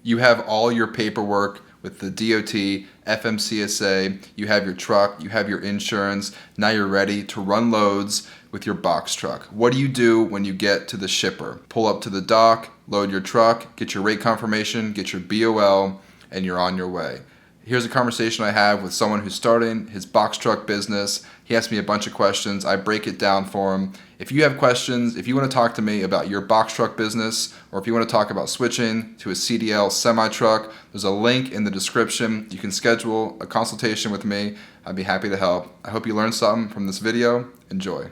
You have all your paperwork with the DOT, FMCSA, you have your truck, you have your insurance. Now you're ready to run loads with your box truck. What do you do when you get to the shipper? Pull up to the dock, load your truck, get your rate confirmation, get your BOL, and you're on your way. Here's a conversation I have with someone who's starting his box truck business. He asked me a bunch of questions. I break it down for him. If you have questions, if you want to talk to me about your box truck business, or if you want to talk about switching to a CDL semi-truck, there's a link in the description. You can schedule a consultation with me. I'd be happy to help. I hope you learned something from this video. Enjoy.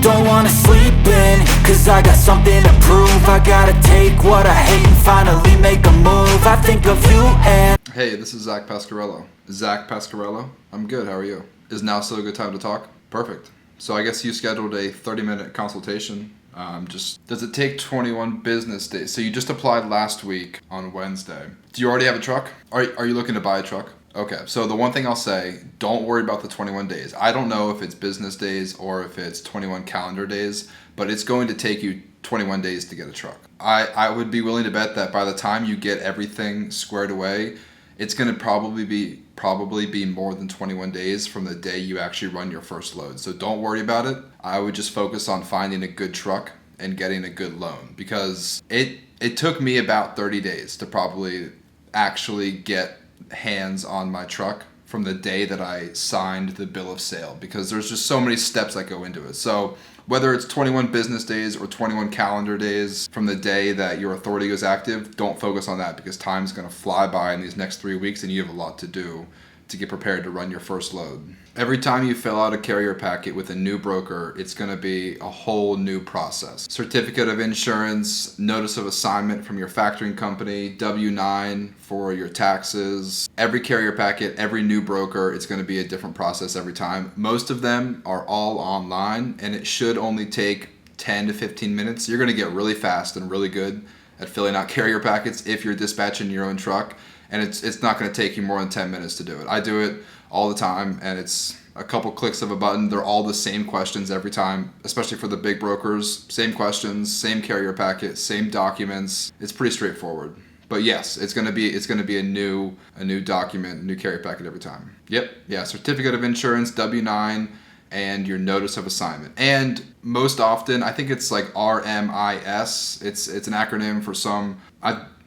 Don't wanna sleep in, cause I got something to prove. I gotta take what I hate and finally make a move. I think of you and... Hey, this is Zach Pasquarello. Zach Pasquarello? I'm good, how are you? Is now still a good time to talk? Perfect. So I guess you scheduled a 30-minute consultation. Does it take 21 business days? So you just applied last week on Wednesday. Do you already have a truck? Are you looking to buy a truck? Okay, so the one thing I'll say, don't worry about the 21 days. I don't know if it's business days or if it's 21 calendar days, but it's going to take you 21 days to get a truck. I would be willing to bet that by the time you get everything squared away, it's going to probably be more than 21 days from the day you actually run your first load. So don't worry about it. I would just focus on finding a good truck and getting a good loan, because it took me about 30 days to probably actually get hands on my truck from the day that I signed the bill of sale, because there's just so many steps that go into it. So whether it's 21 business days or 21 calendar days from the day that your authority goes active, don't focus on that, because time's going to fly by in these next 3 weeks and you have a lot to do to get prepared to run your first load. Every time you fill out a carrier packet with a new broker, it's going to be a whole new process. Certificate of insurance, notice of assignment from your factoring company, W-9 for your taxes. Every carrier packet, every new broker, it's going to be a different process every time. Most of them are all online, and it should only take 10 to 15 minutes. You're going to get really fast and really good at filling out carrier packets if you're dispatching your own truck. And it's not going to take you more than 10 minutes to do it. I do it all the time, and it's a couple clicks of a button. They're all the same questions every time, especially for the big brokers. Same questions, same carrier packet, same documents. It's pretty straightforward. But yes, it's going to be a new document, a new carrier packet every time. Yep, yeah, certificate of insurance, W-9, and your notice of assignment. And most often, I think it's like RMIS. It's an acronym for some.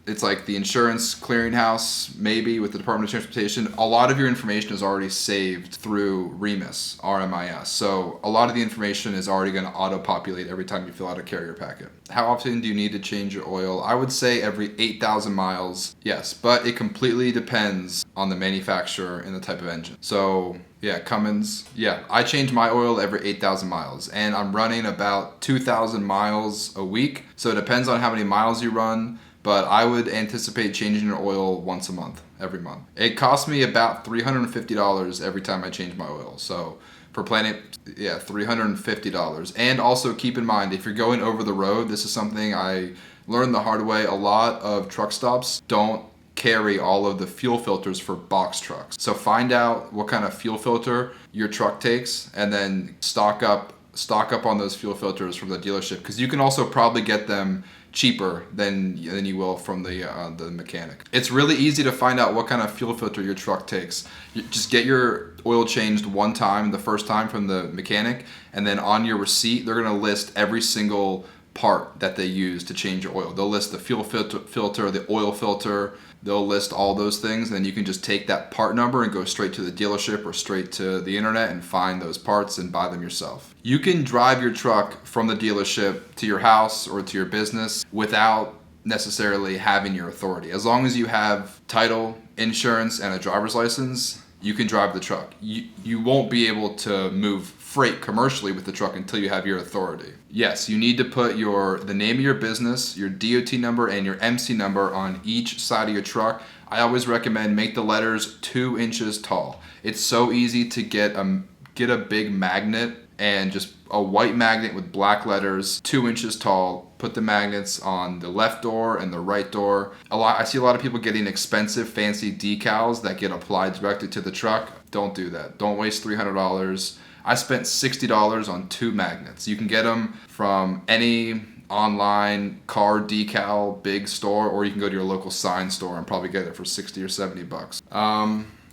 It's like the insurance clearinghouse, maybe, with the Department of Transportation. A lot of your information is already saved through RMIS. So a lot of the information is already going to auto-populate every time you fill out a carrier packet. How often do you need to change your oil? I would say every 8,000 miles, yes. But it completely depends on the manufacturer and the type of engine. So yeah, Cummins. Yeah, I change my oil every 8,000 miles. And I'm running about 2,000 miles a week. So it depends on how many miles you run. But I would anticipate changing your oil once a month, every month. It costs me about $350 every time I change my oil. So for Planet, yeah, $350. And also keep in mind, if you're going over the road, this is something I learned the hard way. A lot of truck stops don't carry all of the fuel filters for box trucks. So find out what kind of fuel filter your truck takes, and then stock up on those fuel filters from the dealership, because you can also probably get them cheaper than you will from the mechanic. It's really easy to find out what kind of fuel filter your truck takes. You just get your oil changed one time, the first time, from the mechanic, and then on your receipt they're going to list every single part that they use to change your oil. They'll list the fuel filter, the oil filter, they'll list all those things, and then you can just take that part number and go straight to the dealership or straight to the internet and find those parts and buy them yourself. You can drive your truck from the dealership to your house or to your business without necessarily having your authority. As long as you have title, insurance, and a driver's license, you can drive the truck. You won't be able to move freight commercially with the truck until you have your authority. Yes, you need to put the name of your business, your DOT number, and your MC number on each side of your truck. I always recommend make the letters 2 inches tall. It's so easy to get a big magnet and just a white magnet with black letters, 2 inches tall. Put the magnets on the left door and the right door. I see a lot of people getting expensive, fancy decals that get applied directly to the truck. Don't do that. Don't waste $300. I spent $60 on 2 magnets. You can get them from any online car decal big store, or you can go to your local sign store and probably get it for 60 or 70 bucks.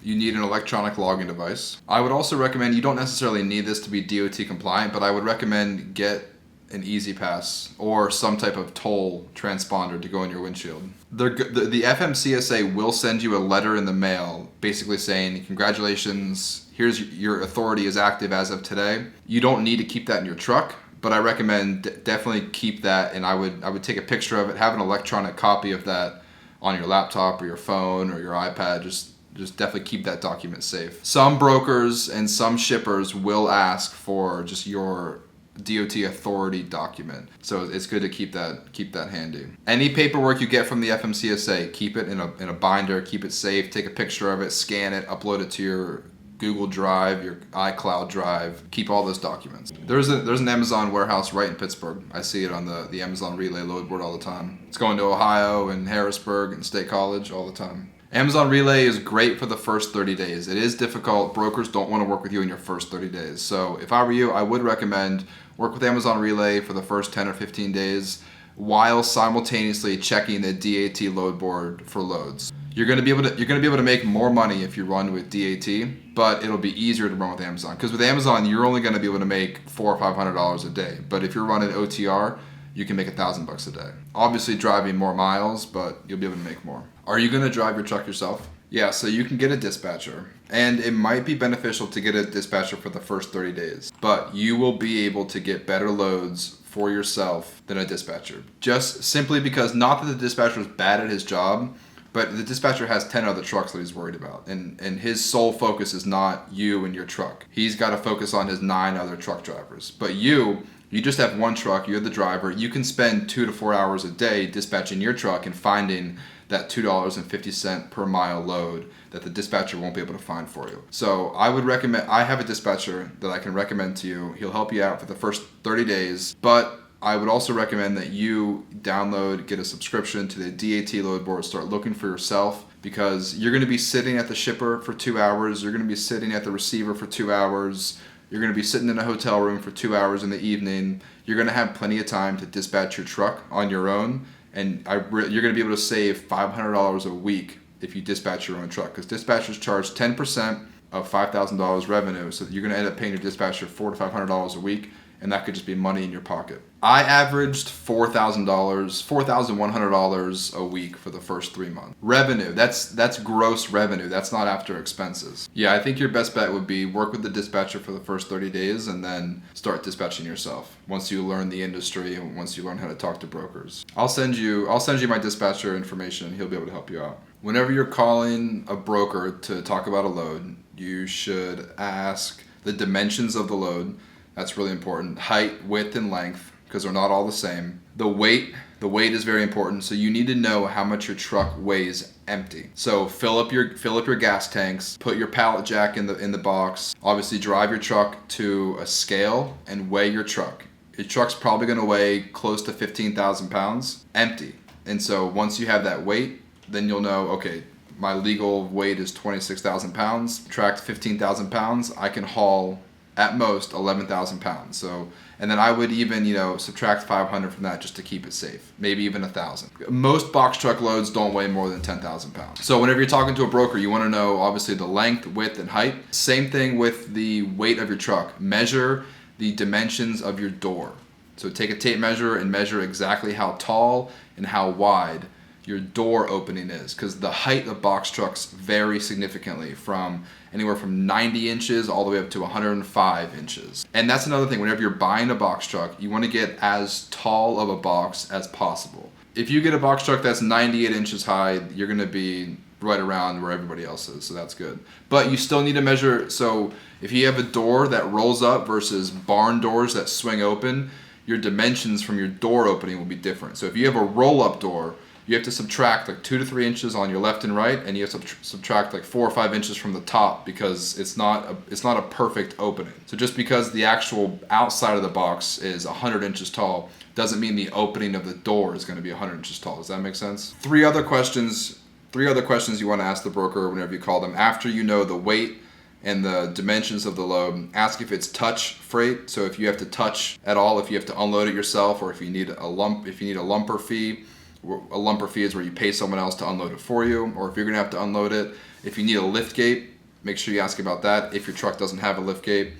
You need an electronic logging device. I would also recommend, you don't necessarily need this to be DOT compliant, but I would recommend get an Easy Pass or some type of toll transponder to go in your windshield. The FMCSA will send you a letter in the mail basically saying, congratulations, here's your authority is active as of today. You don't need to keep that in your truck, but I recommend definitely keep that, and I would take a picture of it, have an electronic copy of that on your laptop or your phone or your iPad. Just definitely keep that document safe. Some brokers and some shippers will ask for just your DOT authority document, so it's good to keep that handy. Any paperwork you get from the FMCSA, keep it in a binder, keep it safe, take a picture of it, scan it, upload it to your Google Drive, your iCloud Drive. Keep all those documents. There's an Amazon warehouse right in Pittsburgh. I see it on the Amazon Relay load board all the time. It's going to Ohio and Harrisburg and State College all the time. Amazon Relay is great for the first 30 days. It is difficult. Brokers don't want to work with you in your first 30 days. So if I were you, I would recommend work with Amazon Relay for the first 10 or 15 days while simultaneously checking the DAT load board for loads. You're going to be able to make more money if you run with DAT, but it'll be easier to run with Amazon, because with Amazon you're only going to be able to make $400 or $500 a day. But if you're running OTR, you can make $1,000 a day. Obviously driving more miles, but you'll be able to make more. Are you going to drive your truck yourself? Yeah, so you can get a dispatcher, and it might be beneficial to get a dispatcher for the first 30 days, but you will be able to get better loads for yourself than a dispatcher. Just simply because, not that the dispatcher is bad at his job, but the dispatcher has 10 other trucks that he's worried about, and his sole focus is not you and your truck. He's got to focus on his 9 other truck drivers. But you just have 1 truck, you're the driver. You can spend 2 to 4 hours a day dispatching your truck and finding that $2.50 per mile load that the dispatcher won't be able to find for you. So I would recommend, I have a dispatcher that I can recommend to you. He'll help you out for the first 30 days, but I would also recommend that you get a subscription to the DAT load board, start looking for yourself, because you're going to be sitting at the shipper for 2 hours, you're going to be sitting at the receiver for 2 hours, you're going to be sitting in a hotel room for 2 hours in the evening. You're going to have plenty of time to dispatch your truck on your own, and you're going to be able to save $500 a week if you dispatch your own truck, because dispatchers charge 10% of $5,000 revenue, so you're going to end up paying your dispatcher $400 to $500 a week, and that could just be money in your pocket. I averaged $4,100 a week for the first 3 months. Revenue, that's gross revenue. That's not after expenses. Yeah, I think your best bet would be work with the dispatcher for the first 30 days and then start dispatching yourself once you learn the industry and once you learn how to talk to brokers. I'll send you my dispatcher information. He'll be able to help you out. Whenever you're calling a broker to talk about a load, you should ask the dimensions of the load. That's really important. Height, width, and length, because they're not all the same. The weight is very important. So you need to know how much your truck weighs empty. So fill up your gas tanks, put your pallet jack in the box. Obviously drive your truck to a scale and weigh your truck. Your truck's probably going to weigh close to 15,000 pounds empty. And so once you have that weight, then you'll know, okay, my legal weight is 26,000 pounds, tracked 15,000 pounds, I can haul at most 11,000 pounds. So, and then I would even, subtract 500 from that just to keep it safe. Maybe even 1,000. Most box truck loads don't weigh more than 10,000 pounds. So whenever you're talking to a broker, you want to know obviously the length, width, and height. Same thing with the weight of your truck. Measure the dimensions of your door. So take a tape measure and measure exactly how tall and how wide your door opening is, because the height of box trucks vary significantly from anywhere from 90 inches all the way up to 105 inches. And that's another thing. Whenever you're buying a box truck, you want to get as tall of a box as possible. If you get a box truck that's 98 inches high, you're going to be right around where everybody else is, so that's good. But you still need to measure. So if you have a door that rolls up versus barn doors that swing open, your dimensions from your door opening will be different. So if you have a roll-up door, you have to subtract like 2 to 3 inches on your left and right, and you have to subtract like 4 or 5 inches from the top because it's not a perfect opening. So just because the actual outside of the box is 100 inches tall doesn't mean the opening of the door is going to be 100 inches tall. Does that make sense? Three other questions you want to ask the broker whenever you call them after you know the weight and the dimensions of the load. Ask if it's touch freight, so if you have to touch at all, if you have to unload it yourself, or if you need a lumper fee. A lumper fee is where you pay someone else to unload it for you, or if you're gonna have to unload it. If you need a lift gate, make sure you ask about that. If your truck doesn't have a lift gate,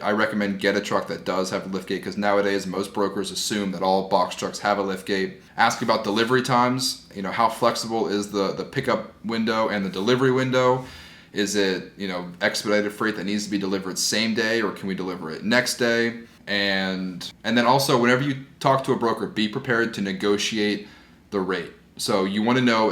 I recommend get a truck that does have a lift gate, because nowadays most brokers assume that all box trucks have a lift gate. Ask about delivery times. How flexible is the pickup window and the delivery window? Is it, expedited freight that needs to be delivered same day, or can we deliver it next day? And then also, whenever you talk to a broker, be prepared to negotiate the rate. So you want to know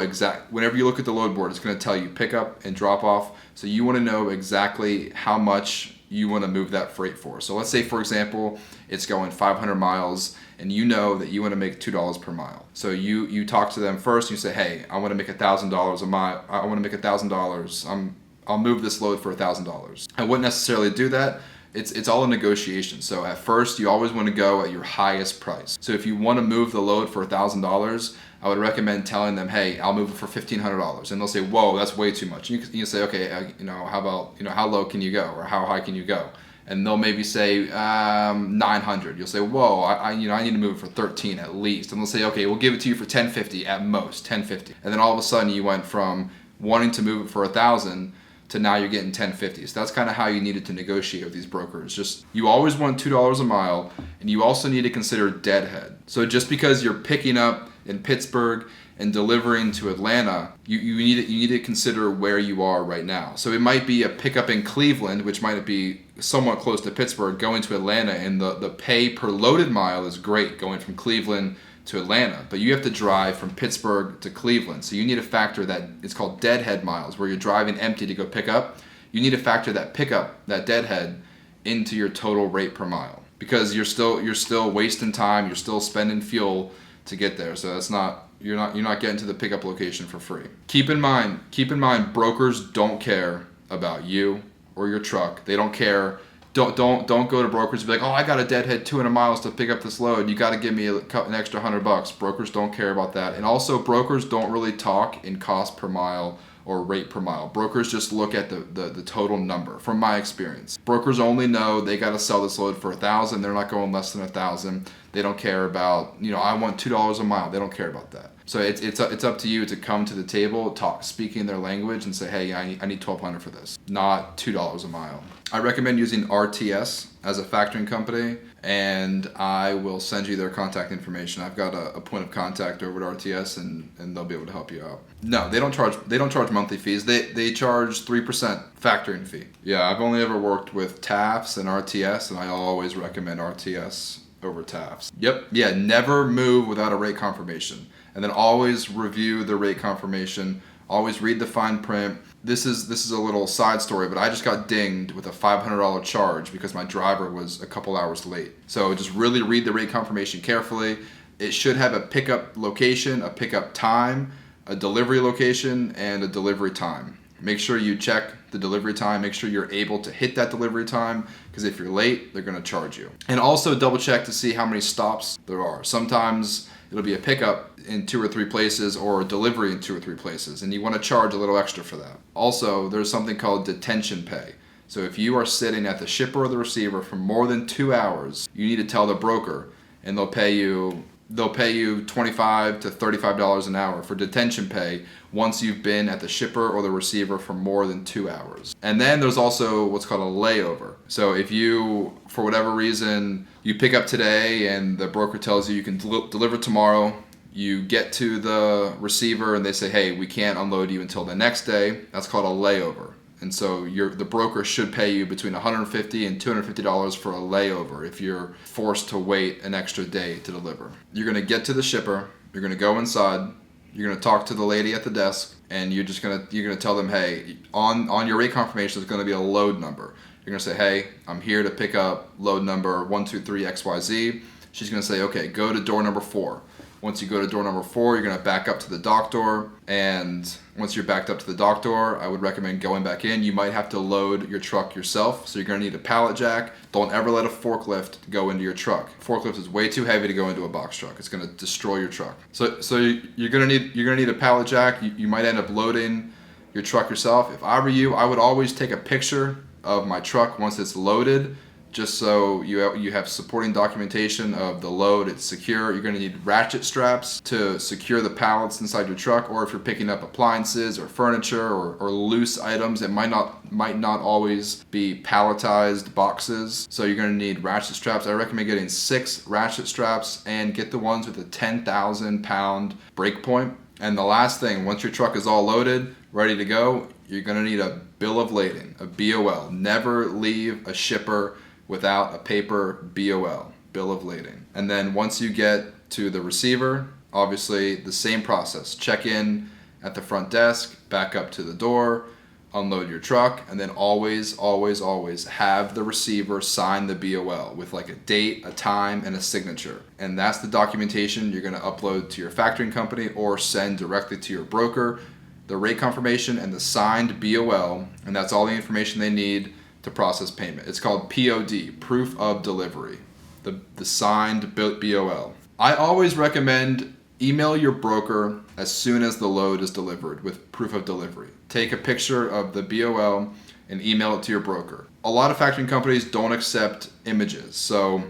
whenever you look at the load board, it's going to tell you pickup and drop off. So you want to know exactly how much you want to move that freight for. So let's say, for example, it's going 500 miles and you know that you want to make $2 per mile. So you talk to them first, and you say, hey, I want to make $1,000 a mile. I want to make $1,000. I'll move this load for $1,000. I wouldn't necessarily do that. It's all a negotiation. So at first, you always want to go at your highest price. So if you want to move the load for $1,000, I would recommend telling them, hey, I'll move it for $1,500. And they'll say, whoa, that's way too much. You can say, okay, how about, how low can you go, or how high can you go? And they'll maybe say 900. You'll say, whoa, I need to move it for 13 at least. And they'll say, okay, we'll give it to you for 1050 at most, 1050. And then all of a sudden, you went from wanting to move it for 1,000 to now you're getting 1050. So that's kind of how you needed to negotiate with these brokers. Just, you always want $2 a mile, and you also need to consider deadhead. So just because you're picking up in Pittsburgh and delivering to Atlanta, you need to consider where you are right now. So it might be a pickup in Cleveland, which might be somewhat close to Pittsburgh, going to Atlanta, and the pay per loaded mile is great going from Cleveland to Atlanta, but you have to drive from Pittsburgh to Cleveland. So you need to factor that. It's called deadhead miles, where you're driving empty to go pick up. You need to factor that pickup, that deadhead, into your total rate per mile, because you're still wasting time. You're still spending fuel to get there. So that's not, you're not getting to the pickup location for free. Keep in mind, brokers don't care about you or your truck. They don't care. Don't go to brokers and be like, oh, I got a deadhead 200 miles to pick up this load. You got to give me an extra $100. Brokers don't care about that. And also, brokers don't really talk in cost per mile or rate per mile. Brokers just look at the total number, from my experience. Brokers only know they got to sell this load for 1,000. They're not going less than 1,000. They don't care about, I want $2 a mile. They don't care about that. So it's up to you to come to the table, speaking their language, and say, hey, I need $1,200 for this, not $2 a mile. I recommend using RTS as a factoring company, and I will send you their contact information. I've got a point of contact over at RTS, and they'll be able to help you out. No, they don't charge monthly fees. They charge 3% factoring fee. Yeah, I've only ever worked with TAFs and RTS, and I always recommend RTS over TAFs. Yep. Yeah, never move without a rate confirmation. And then always review the rate confirmation. Always read the fine print. This is a little side story, but I just got dinged with a $500 charge because my driver was a couple hours late. So just really read the rate confirmation carefully. It should have a pickup location, a pickup time, a delivery location, and a delivery time. Make sure you check the delivery time. Make sure you're able to hit that delivery time, because if you're late, they're going to charge you. And also double check to see how many stops there are. Sometimes it'll be a pickup in 2 or 3 places, or a delivery in 2 or 3 places, and you want to charge a little extra for that. Also, there's something called detention pay. So if you are sitting at the shipper or the receiver for more than 2 hours, you need to tell the broker, and they'll pay you $25 to $35 an hour for detention pay once you've been at the shipper or the receiver for more than 2 hours. And then there's also what's called a layover. So if you, for whatever reason, you pick up today and the broker tells you can deliver tomorrow, you get to the receiver and they say, hey, we can't unload you until the next day. That's called a layover. And so the broker should pay you between $150 and $250 for a layover if you're forced to wait an extra day to deliver. You're going to get to the shipper, you're going to go inside, you're going to talk to the lady at the desk, and you're going to tell them, hey, on your rate confirmation there's going to be a load number. You're going to say, hey, I'm here to pick up load number 123XYZ. She's going to say, okay, go to door number 4. Once you go to door number 4, you're going to back up to the dock door. And once you're backed up to the dock door, I would recommend going back in. You might have to load your truck yourself, so you're going to need a pallet jack. Don't ever let a forklift go into your truck. Forklift is way too heavy to go into a box truck. It's going to destroy your truck. So you're going to need a pallet jack. You might end up loading your truck yourself. If I were you, I would always take a picture of my truck once it's loaded, just so you have supporting documentation of the load, it's secure. You're going to need ratchet straps to secure the pallets inside your truck, or if you're picking up appliances or furniture or loose items, it might not always be palletized boxes, so you're going to need ratchet straps. I recommend getting 6 ratchet straps and get the ones with a 10,000 pound break point. And the last thing, once your truck is all loaded, ready to go, you're going to need a bill of lading, a BOL. Never leave a shipper without a paper BOL, bill of lading. And then once you get to the receiver, obviously the same process. Check in at the front desk, back up to the door, unload your truck, and then always have the receiver sign the BOL with like a date, a time, and a signature. And that's the documentation you're going to upload to your factoring company or send directly to your broker. The rate confirmation and the signed BOL, and that's all the information they need to process payment. It's called POD, proof of delivery, the signed BOL. I always recommend email your broker as soon as the load is delivered with proof of delivery. Take a picture of the BOL and email it to your broker. A lot of factoring companies don't accept images, so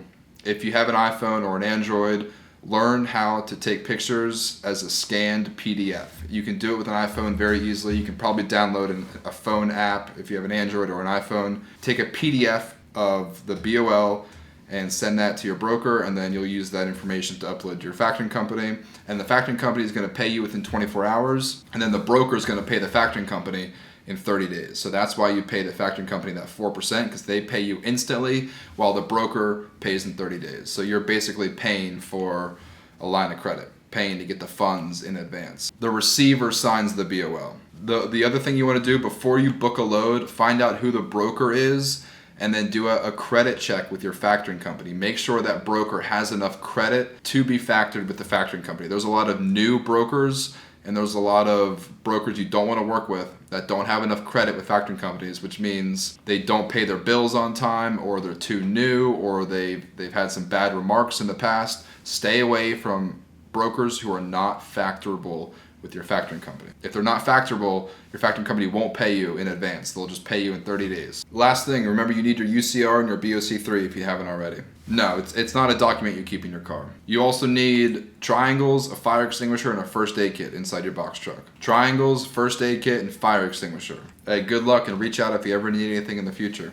if you have an iPhone or an Android, learn how to take pictures as a scanned PDF. You can do it with an iPhone very easily. You can probably download a phone app if you have an Android or an iPhone. Take a PDF of the BOL and send that to your broker, and then you'll use that information to upload to your factoring company. And the factoring company is going to pay you within 24 hours, and then the broker is going to pay the factoring company in 30 days. So that's why you pay the factoring company that 4%, because they pay you instantly while the broker pays in 30 days. So you're basically paying for a line of credit, paying to get the funds in advance. The receiver signs the BOL. The other thing you want to do before you book a load, find out who the broker is, and then do a credit check with your factoring company. Make sure that broker has enough credit to be factored with the factoring company. There's a lot of new brokers, and there's a lot of brokers you don't want to work with that don't have enough credit with factoring companies, which means they don't pay their bills on time, or they're too new, or they've had some bad remarks in the past. Stay away from brokers who are not factorable with your factoring company. If they're not factorable, your factoring company won't pay you in advance. They'll just pay you in 30 days. Last thing, remember you need your UCR and your BOC3 if you haven't already. No, it's not a document you keep in your car. You also need triangles, a fire extinguisher, and a first aid kit inside your box truck. Triangles, first aid kit, and fire extinguisher. Hey, good luck, and reach out if you ever need anything in the future.